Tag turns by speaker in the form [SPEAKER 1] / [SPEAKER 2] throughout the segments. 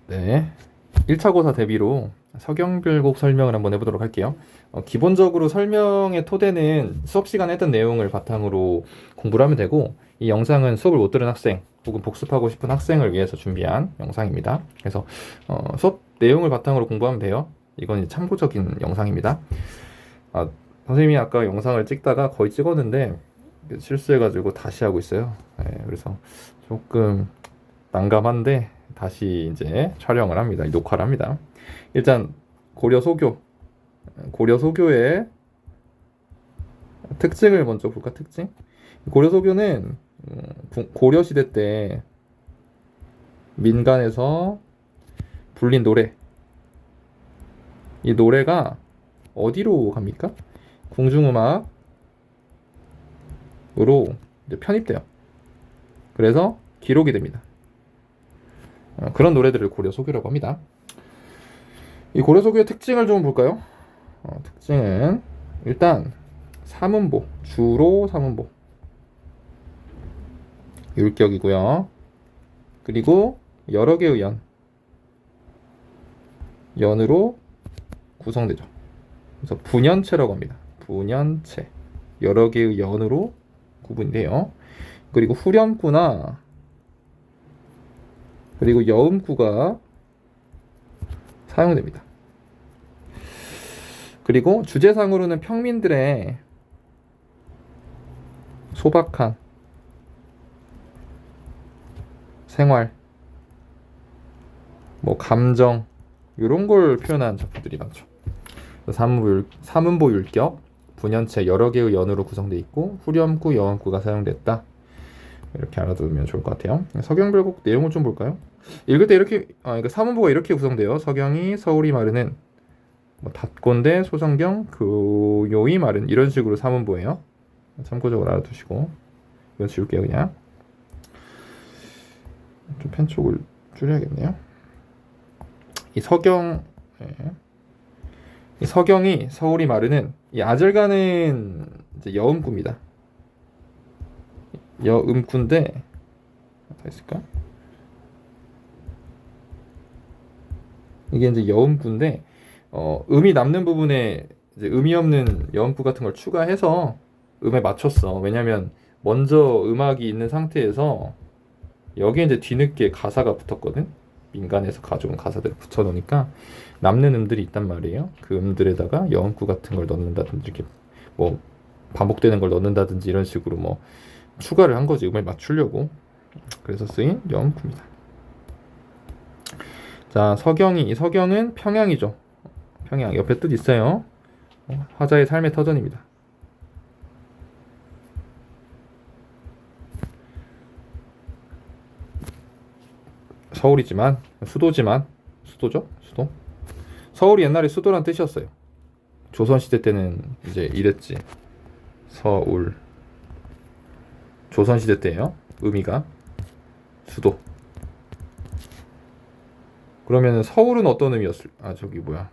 [SPEAKER 1] 네. 1차 고사 대비로 서경별곡 설명을 한번 해보도록 할게요. 기본적으로 설명의 토대는 수업 시간에 했던 내용을 바탕으로 공부를 하면 되고, 이 영상은 수업을 못 들은 학생 혹은 복습하고 싶은 학생을 위해서 준비한 영상입니다. 그래서 수업 내용을 바탕으로 공부하면 돼요. 이건 이제 참고적인 영상입니다. 아, 선생님이 아까 영상을 찍다가 거의 찍었는데 실수해가지고 다시 하고 있어요. 네, 그래서 조금 난감한데 다시 이제 촬영을 합니다. 녹화를 합니다. 일단 고려소교의 특징을 먼저 볼까? 특징? 고려소교는 고려시대 때 민간에서 불린 노래, 이 노래가 어디로 갑니까? 궁중음악으로 이제 편입돼요. 그래서 기록이 됩니다. 그런 노래들을 고려소교라고 합니다. 이 고려소교의 특징을 좀 볼까요? 특징은 일단 삼음보, 주로 삼음보, 율격이고요. 그리고 여러 개의 연으로 구성되죠. 그래서 분연체라고 합니다. 분연체, 여러 개의 연으로 구분돼요. 그리고 후렴구나 그리고 여음구가 사용됩니다. 그리고 주제상으로는 평민들의 소박한 생활, 뭐 감정 이런 걸 표현한 작품들이 많죠. 삼음보 율격, 분연체 여러 개의 연으로 구성되어 있고 후렴구, 여음구가 사용됐다. 이렇게 알아두면 좋을 것 같아요. 서경별곡 내용을 좀 볼까요? 읽을 때 이렇게 그러니까 삼음보가 이렇게 구성돼요. 서경이 서울이 마르는 뭐 닷곤대 소성경 교요이 마른 이런 식으로 삼음보예요. 참고적으로 알아두시고 이건 지울게요. 그냥 좀 펜 쪽을 줄여야겠네요. 이 서경 이 서경이 서울이 마르는 이 아절가는 이제 여음구입니다. 여음구인데 다 있을까? 이게 이제 여음구인데 음이 남는 부분에 이제 음이 없는 여음구 같은 걸 추가해서 음에 맞췄어. 왜냐면 먼저 음악이 있는 상태에서 여기에 이제 뒤늦게 가사가 붙었거든. 민간에서 가져온 가사들을 붙여놓으니까 남는 음들이 있단 말이에요. 그 음들에다가 여음구 같은 걸 넣는다든지 이렇게 뭐 반복되는 걸 넣는다든지 이런 식으로 뭐 추가를 한 거지. 음을 맞추려고. 그래서 쓰인 여음구입니다. 자, 이 서경은 평양이죠. 평양 옆에 뜻 있어요. 화자의 삶의 터전입니다. 서울이지만 수도죠. 수도. 서울이 옛날에 수도란 뜻이었어요. 조선시대 때는 이제 이랬지. 서울. 조선시대 때예요. 의미가 수도. 그러면 서울은 어떤 의미였을? 저기 뭐야?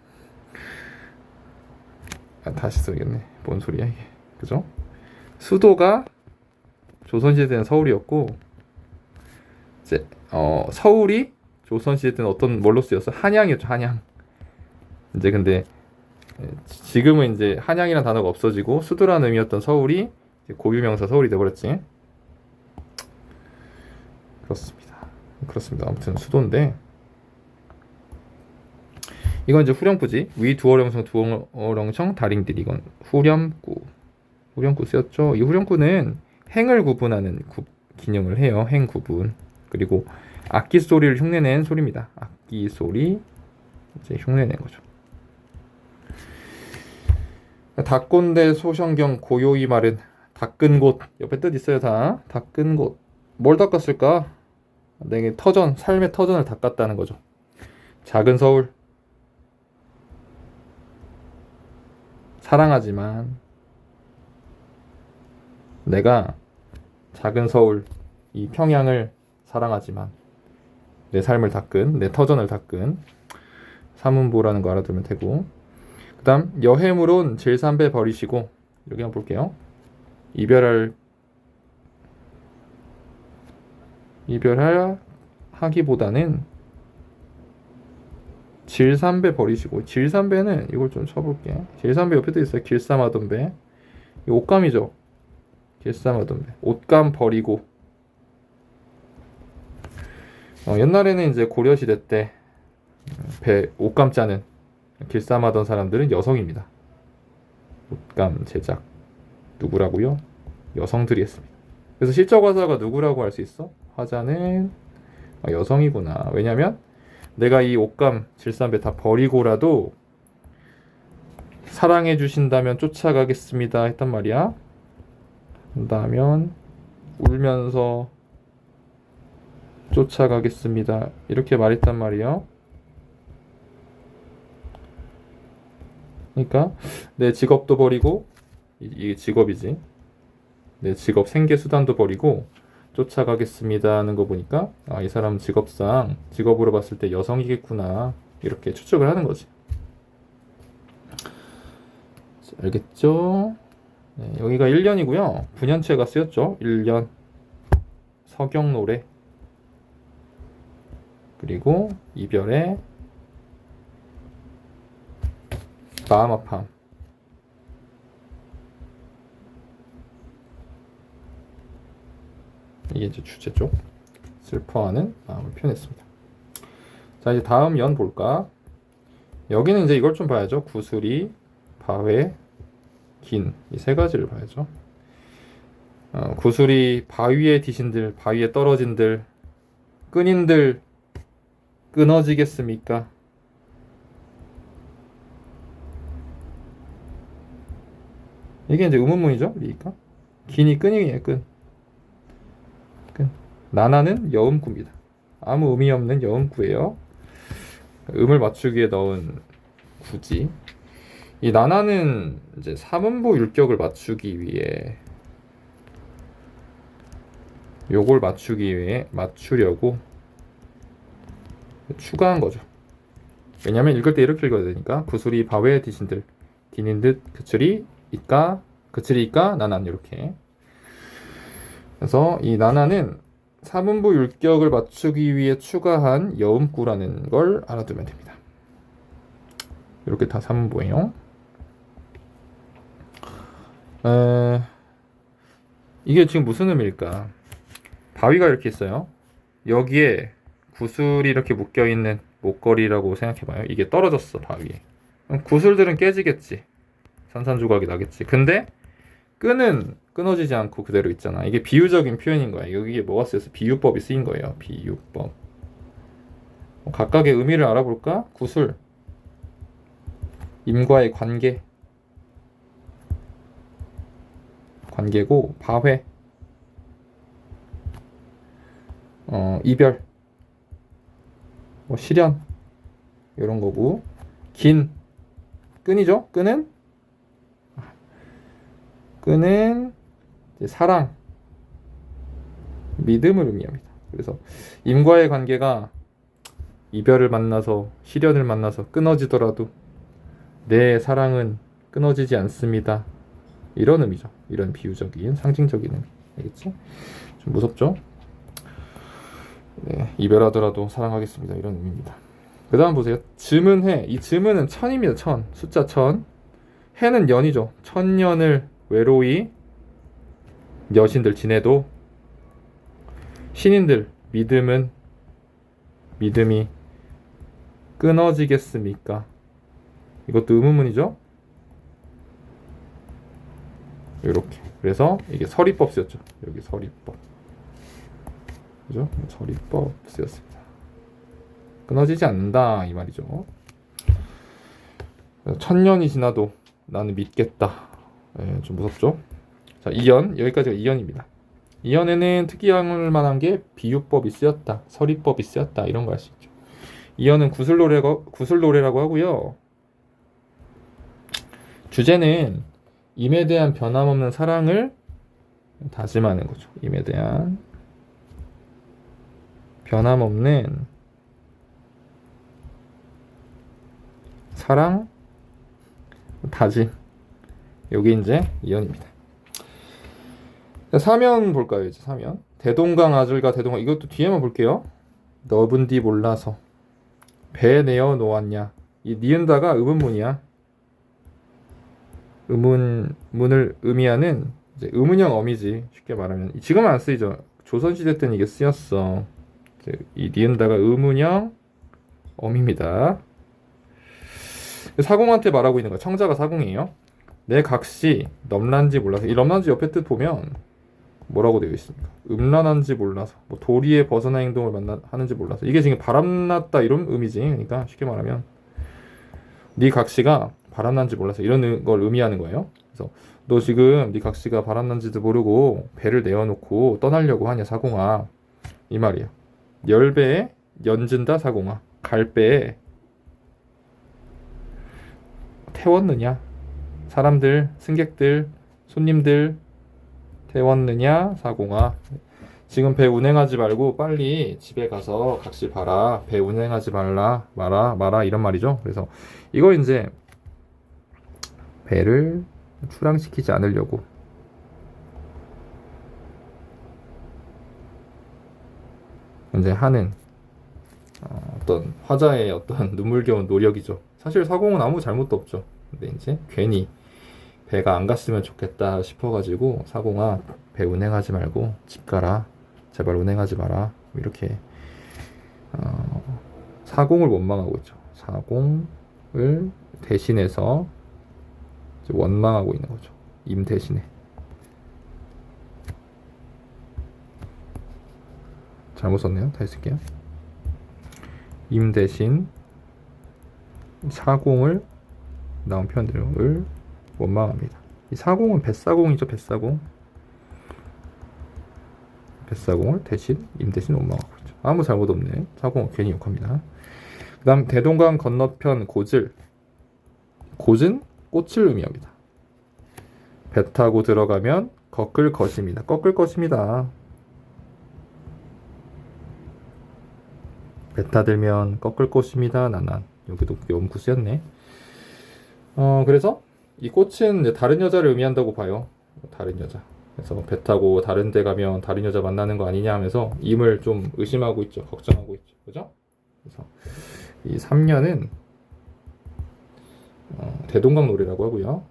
[SPEAKER 1] 다시 써야겠네. 뭔 소리야 이게? 그죠? 수도가 조선시대 때는 서울이었고 이제 서울이 조선시대 때는 어떤 뭘로 쓰였어? 한양이었죠. 한양. 이제 근데 지금은 이제 한양이라는 단어가 없어지고 수도라는 의미였던 서울이 고유명사 서울이 돼버렸지. 그렇습니다. 아무튼 수도인데 이건 이제 후렴구지. 위 두어령성 다링들 이건 후렴구 쓰였죠. 이 후렴구는 행을 구분하는 기능을 해요. 행 구분. 그리고 악기 소리를 흉내낸 소리입니다. 악기 소리 이제 흉내낸 거죠. 닷곤대 소성경 고요히 마른 닦은 곳 옆에 뜻 있어요. 다 닦은 곳. 뭘 닦았을까? 내게 삶의 터전을 닦았다는 거죠. 작은 서울 사랑하지만 내가 작은 서울 이 평양을 사랑하지만 내 삶을 닦은 내 터전을 닦은 삼음보라는 거 알아두면 되고 그 다음 여해물온 질삼배 버리시고 여기 한번 볼게요. 이별하기보다는 질삼배 버리시고, 질삼배는 이걸 좀 쳐볼게. 질삼배 옆에도 있어요. 길쌈하던 배. 이 옷감이죠. 길쌈하던 배. 옷감 버리고. 옛날에는 이제 고려시대 때 배 옷감 짜는 길쌈하던 사람들은 여성입니다. 옷감 제작 누구라고요? 여성들이 했습니다. 그래서 실적 화자가 누구라고 할 수 있어? 화자는 여성이구나. 왜냐면 내가 이 옷감 질삼배 다 버리고라도 사랑해 주신다면 쫓아가겠습니다 했단 말이야. 한다면 울면서 쫓아가겠습니다 이렇게 말했단 말이에요. 그러니까 내 직업도 버리고, 이게 직업이지, 내 직업 생계 수단도 버리고 쫓아가겠습니다 하는 거 보니까 이 사람 직업상, 직업으로 봤을 때 여성이겠구나 이렇게 추측을 하는 거지. 알겠죠? 네, 여기가 1년이고요. 분연체가 쓰였죠. 1년 서경노래, 그리고 이별의 마음 아픔. 이게 이제 주제 쪽 슬퍼하는 마음을 표현했습니다. 자, 이제 다음 연 볼까? 여기는 이제 이걸 좀 봐야죠. 구슬이, 바회, 긴, 이 세 가지를 봐야죠. 구슬이 바위에 디신들, 바위에 떨어진들, 끈인들 끊어지겠습니까? 이게 이제 의문문이죠. 리니까 긴이 끈이에요. 끈. 나나는 여음구입니다. 아무 의미 없는 여음구예요. 음을 맞추기 위해 넣은 구지. 이 나나는 이제 사문보 율격을 맞추기 위해, 요걸 맞추기 위해 맞추려고 추가한 거죠. 왜냐면 읽을 때 이렇게 읽어야 되니까. 구슬이 바위에 디신들, 디닌 듯 그칠이 있까 나난, 이렇게. 그래서 이 나나는 사문보 율격을 맞추기 위해 추가한 여음구라는 걸 알아두면 됩니다. 이렇게 다 사문보예요. 이게 지금 무슨 의미일까? 바위가 이렇게 있어요. 여기에 구슬이 이렇게 묶여있는 목걸이라고 생각해봐요. 이게 떨어졌어, 바위에. 그럼 구슬들은 깨지겠지. 산산조각이 나겠지. 근데 끈은 끊어지지 않고 그대로 있잖아. 이게 비유적인 표현인 거야. 여기에 뭐가 쓰여서 비유법이 쓰인 거예요. 비유법. 각각의 의미를 알아볼까? 구슬, 임과의 관계고, 바회, 이별, 실현, 이런 거고, 긴, 끈이죠. 끈은 이제 사랑, 믿음을 의미합니다. 그래서 임과의 관계가 이별을 만나서, 시련을 만나서 끊어지더라도 내 사랑은 끊어지지 않습니다. 이런 의미죠. 이런 비유적인, 상징적인 의미. 알겠지? 좀 무섭죠? 네, 이별하더라도 사랑하겠습니다. 이런 의미입니다. 그 다음 보세요. 즈문해. 이 즈문은 천입니다. 천. 숫자 천. 해는 연이죠. 천년을 외로이 여신들 지내도, 신인들 믿음이 끊어지겠습니까? 이것도 의문문이죠. 이렇게. 그래서 이게 서리법 쓰였죠. 여기 서리법. 그죠? 서리법 쓰였습니다. 끊어지지 않는다 이 말이죠. 천년이 지나도 나는 믿겠다. 네, 좀 무섭죠? 자, 이연, 여기까지가 이연입니다. 이연에는 특이할 만한 게 비유법이 쓰였다, 서리법이 쓰였다, 이런 거 알 수 있죠. 이연은 구슬노래라고 하고요. 주제는 임에 대한 변함없는 사랑을 다짐하는 거죠. 임에 대한 변함없는 사랑, 다짐. 여기 이제 이연입니다. 사면 볼까요? 이제 사면. 대동강 아들과 대동강, 이것도 뒤에만 볼게요. 너분디 몰라서. 배 내어 놓았냐. 이 니은다가 의문문이야. 의문문을 의미하는 이제 의문형 어미지. 쉽게 말하면 지금은 안 쓰이죠. 조선시대 때는 이게 쓰였어. 이 니은다가 의문형 어미입니다. 사공한테 말하고 있는 거야. 청자가 사공이에요. 내 각시 넘란지 몰라서. 이 넘란지 옆에 뜻 보면 뭐라고 되어 있습니까? 음란한지 몰라서, 뭐 도리에 벗어난 행동을 하는지 몰라서. 이게 지금 바람났다 이런 의미지. 그러니까 쉽게 말하면 네 각시가 바람난지 몰라서 이런 걸 의미하는 거예요. 그래서 너 지금 네 각시가 바람난지도 모르고 배를 내어놓고 떠나려고 하냐 사공아, 이 말이야. 열배에 연진다 사공아. 갈배에 태웠느냐, 사람들, 승객들, 손님들 태웠느냐 사공아. 지금 배 운행하지 말고 빨리 집에 가서 각시 봐라. 배 운행하지 마라 이런 말이죠. 그래서 이거 이제 배를 출항시키지 않으려고 이제 하는 어떤 화자의 어떤 눈물겨운 노력이죠. 사실 사공은 아무 잘못도 없죠. 근데 이제 괜히 배가 안 갔으면 좋겠다 싶어가지고 사공아 배 운행하지 말고 집 가라. 제발 운행하지 마라. 이렇게 사공을 원망하고 있죠. 사공을 대신해서 원망하고 있는 거죠. 임 대신에. 잘못 썼네요. 다시 쓸게요. 임 대신 사공을 나온 표현들을 원망합니다. 이 사공은 뱃사공이죠. 뱃사공을 대신 임 대신 원망하고 있죠. 아무 잘못 없네. 사공은 괜히 욕합니다. 그 다음 대동강 건너편 고즐. 고은 꽃을 의미합니다. 배 타고 들어가면 꺾을 것입니다. 꺾을 것입니다. 배 타들면 꺾을 것입니다. 나난. 여기도 염구 쓰였네. 그래서 이 꽃은 이제 다른 여자를 의미한다고 봐요. 다른 여자. 그래서 배 타고 다른 데 가면 다른 여자 만나는 거 아니냐 하면서 임을 좀 의심하고 있죠. 걱정하고 있죠. 그죠? 그래서 이 3년은 대동강 노래라고 하고요.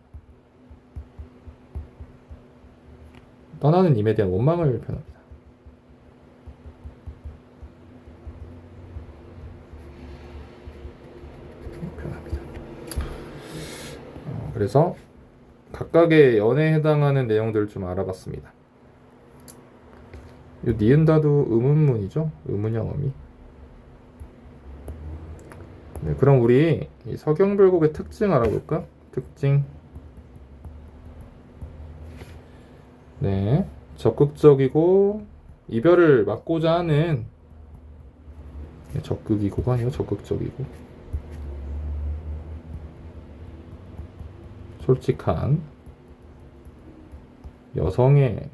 [SPEAKER 1] 떠나는 임에 대한 원망을 표현합니다. 그래서 각각의 연애에 해당하는 내용들을 좀 알아봤습니다. 이 니은다도 의문문이죠. 의문형 어미. 네, 그럼 우리 이 서경별곡의 특징 알아볼까? 특징. 네, 적극적이고 이별을 막고자 하는. 네, 적극이고가 아니고 적극적이고 솔직한 여성의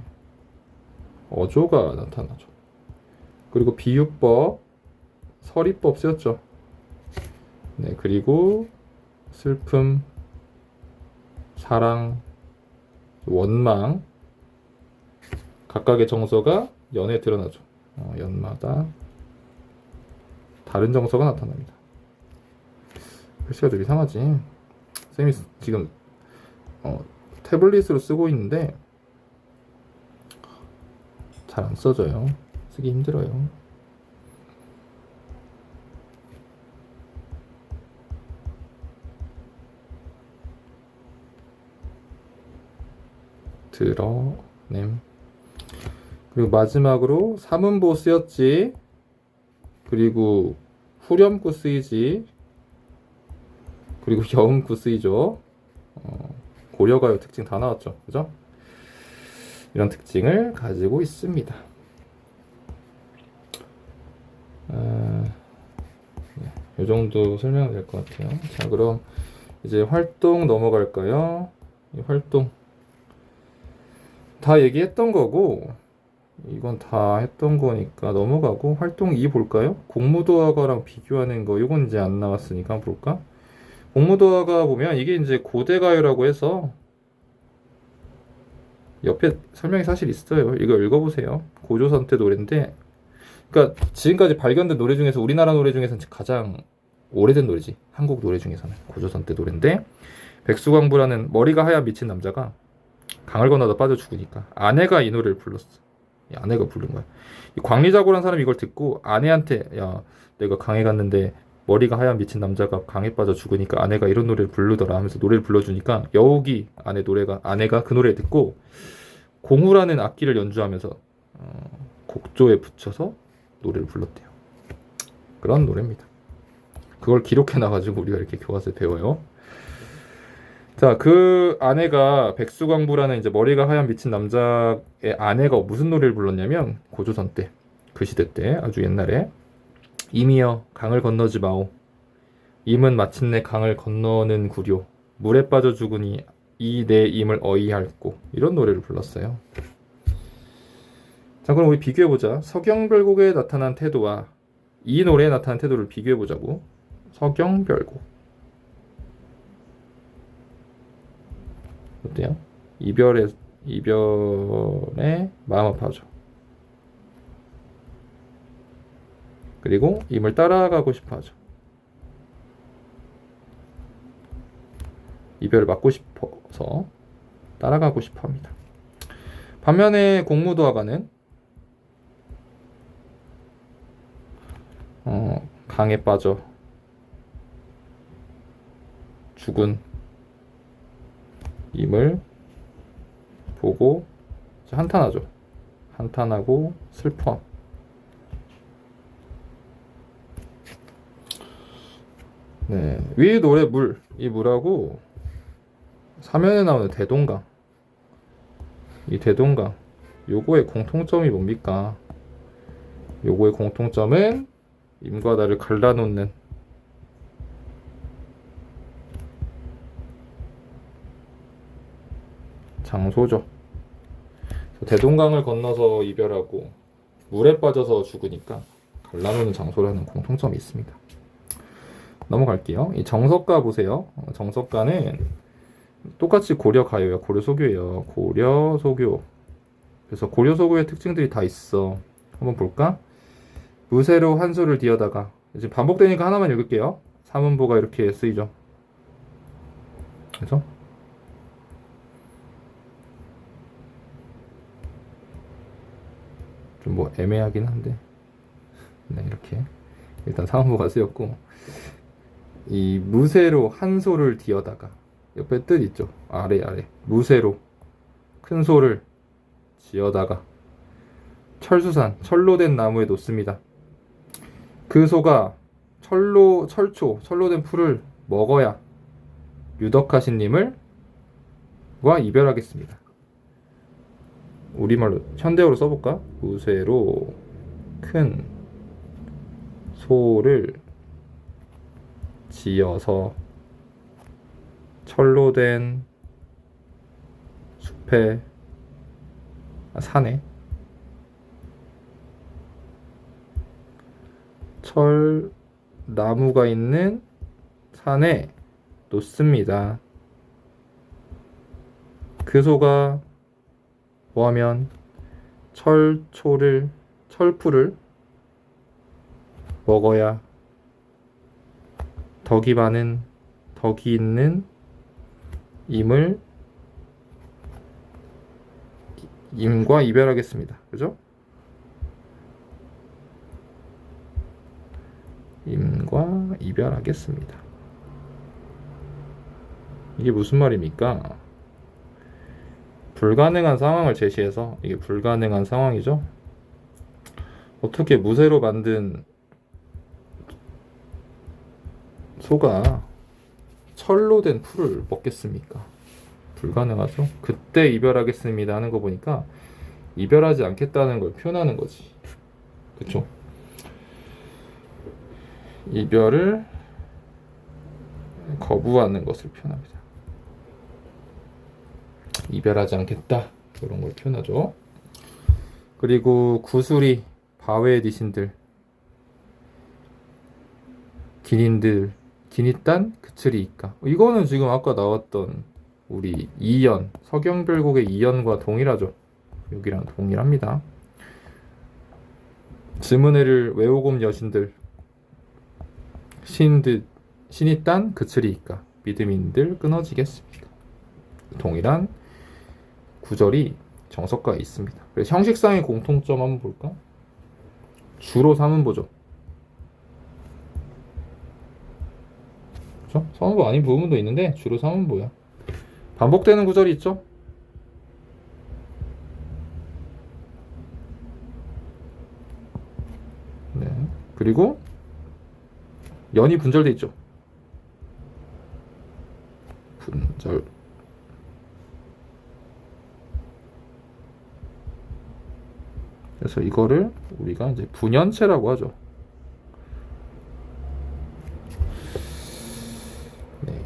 [SPEAKER 1] 어조가 나타나죠. 그리고 비유법, 서리법 쓰였죠. 네, 그리고 슬픔, 사랑, 원망, 각각의 정서가 연애에 드러나죠. 연마다 다른 정서가 나타납니다. 글씨가 좀 이상하지. 쌤이 지금 태블릿으로 쓰고 있는데 잘 안 써져요. 쓰기 힘들어요. 드러냄. 그리고 마지막으로 삼음보 쓰였지. 그리고 후렴구 쓰이지. 그리고 여음구 쓰이죠. 고려가요 특징 다 나왔죠. 그죠? 이런 특징을 가지고 있습니다. 이 정도 설명이 될 것 같아요. 자, 그럼 이제 활동 넘어갈까요? 이 활동 다 얘기했던 거고, 이건 다 했던 거니까 넘어가고, 활동 2 볼까요? 공무도화가랑 비교하는 거, 이건 이제 안 나왔으니까 볼까? 공무도화가 보면 이게 이제 고대가요라고 해서 옆에 설명이 사실 있어요. 이거 읽어보세요. 고조선 때 노래인데, 그러니까 지금까지 발견된 노래 중에서 우리나라 노래 중에서는 가장 오래된 노래지. 한국 노래 중에서는 고조선 때 노래인데, 백수광부라는 머리가 하얀 미친 남자가 강을 건너다 빠져 죽으니까 아내가 이 노래를 불렀어. 이 아내가 부른 거야. 이 광리자고라는 사람이 이걸 듣고 아내한테, 야, 내가 강에 갔는데 머리가 하얀 미친 남자가 강에 빠져 죽으니까 아내가 이런 노래를 부르더라 하면서 노래를 불러주니까 여욱이 아내가 그 노래를 듣고 공후라는 악기를 연주하면서 곡조에 붙여서 노래를 불렀대요. 그런 노래입니다. 그걸 기록해놔가지고 우리가 이렇게 교과서에 배워요. 자, 그 아내가 백수광부라는 이제 머리가 하얀 미친 남자의 아내가 무슨 노래를 불렀냐면 고조선 때, 그 시대 때 아주 옛날에 임이여 강을 건너지 마오. 임은 마침내 강을 건너는 구려. 물에 빠져 죽으니 이 내 임을 어이할꼬. 이런 노래를 불렀어요. 자, 그럼 우리 비교해보자. 서경별곡에 나타난 태도와 이 노래에 나타난 태도를 비교해보자고. 서경별곡 어때요? 이별에 마음 아파하죠. 그리고 임을 따라가고 싶어하죠. 이별을 막고 싶어서 따라가고 싶어합니다. 반면에 공무도화가는 강에 빠져 죽은 임을 보고 한탄하죠. 한탄하고 슬퍼. 네, 위 노래 물, 이 물하고 사면에 나오는 대동강, 이 대동강, 요거의 공통점이 뭡니까? 요거의 공통점은 임과 나를 갈라놓는 장소죠. 대동강을 건너서 이별하고 물에 빠져서 죽으니까 갈라놓는 장소라는 공통점이 있습니다. 넘어갈게요. 이 정석가 보세요. 정석가는 똑같이 고려가요예요. 고려소교예요. 고려소교. 그래서 고려소교의 특징들이 다 있어. 한번 볼까? 무쇠로 한소를 뒤어다가, 지금 반복되니까 하나만 읽을게요. 사문보가 이렇게 쓰이죠. 그래서 좀 뭐 애매하긴 한데, 네, 이렇게 일단 사문보가 쓰였고, 이 무쇠로 한소를 뒤어다가 옆에 뜻 있죠. 아래 무쇠로 큰 소를 지어다가 철수산 철로 된 나무에 놓습니다. 그 소가 철로 된 풀을 먹어야 유덕하신 님을 과 이별하겠습니다. 우리말로 현대어로 써볼까? 무쇠로 큰 소를 지어서 철로 된 숲에 산에 철 나무가 있는 산에 놓습니다. 그 소가 뭐하면 철풀을 먹어야 덕이 있는 임과 이별하겠습니다. 그죠? 임과 이별하겠습니다. 이게 무슨 말입니까? 불가능한 상황을 제시해서, 이게 불가능한 상황이죠? 어떻게 무쇠로 만든 소가 철로 된 풀을 먹겠습니까? 불가능하죠? 그때 이별하겠습니다 하는 거 보니까 이별하지 않겠다는 걸 표현하는 거지. 그쵸? 이별을 거부하는 것을 표현합니다. 이별하지 않겠다, 그런 걸 표현하죠. 그리고 구수리 바외 니신들 기니딴 그칠이 있까. 이거는 지금 아까 나왔던 우리 이연, 서경별곡의 이연과 동일하죠. 여기랑 동일합니다. 지문회를 외우곰 여신들, 신이 딴 그치리이까 믿음인들 끊어지겠습니다. 동일한 구절이 정석가에 있습니다. 그래서 형식상의 공통점 한번 볼까? 주로 삼음보죠. 그렇죠? 삼음보 아닌 부분도 있는데 주로 삼음보야. 반복되는 구절이 있죠? 네. 그리고 연이 분절돼 있죠. 분절. 그래서 이거를 우리가 이제 분연체라고 하죠. 네.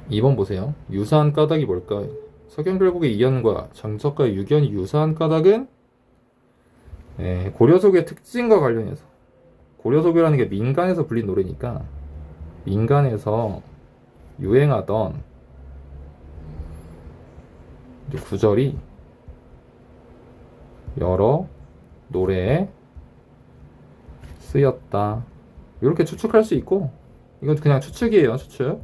[SPEAKER 1] 2번 보세요. 유사한 까닭이 뭘까요? 서경별곡의 이연과 정석가의 유견이 유사한 까닭은 고려속의 특징과 관련해서, 고려속이라는 게 민간에서 불린 노래니까 민간에서 유행하던 구절이 여러 노래에 쓰였다. 이렇게 추측할 수 있고, 이건 그냥 추측이에요. 추측.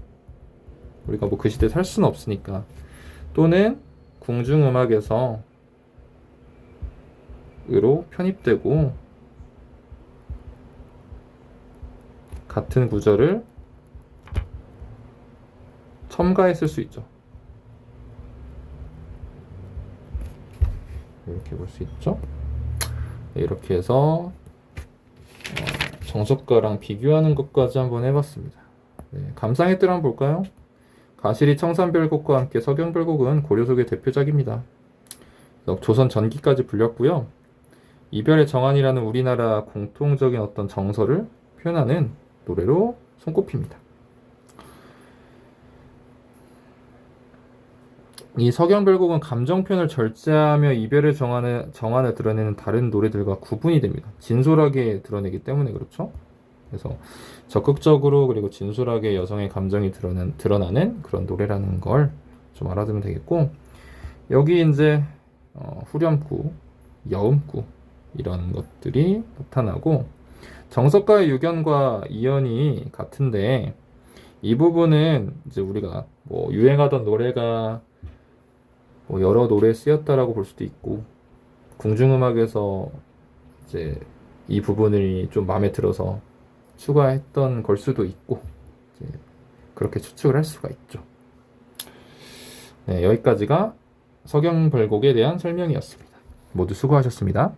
[SPEAKER 1] 우리가 뭐 그 시대에 살 수는 없으니까. 또는 궁중음악에서 으로 편입되고 같은 구절을 첨가했을 수 있죠. 이렇게 볼 수 있죠. 이렇게 해서 정석가랑 비교하는 것까지 한번 해봤습니다. 네, 감상했들 한번 볼까요? 가시리 청산별곡과 함께 서경별곡은 고려속의 대표작입니다. 조선 전기까지 불렸고요. 이별의 정한이라는 우리나라 공통적인 어떤 정서를 표현하는 노래로 손꼽힙니다. 이 서경별곡은 감정 표현을 절제하며 이별의 정한을 드러내는 다른 노래들과 구분이 됩니다. 진솔하게 드러내기 때문에 그렇죠. 그래서 적극적으로 그리고 진솔하게 여성의 감정이 드러나는 그런 노래라는 걸 좀 알아두면 되겠고, 여기 이제 후렴구, 여음구 이런 것들이 나타나고, 정석가의 유견과 이연이 같은데 이 부분은 이제 우리가 뭐 유행하던 노래가 뭐 여러 노래에 쓰였다라고 볼 수도 있고, 궁중음악에서 이제 이 부분이 좀 마음에 들어서 추가했던 걸 수도 있고, 이제 그렇게 추측을 할 수가 있죠. 네, 여기까지가 서경별곡에 대한 설명이었습니다. 모두 수고하셨습니다.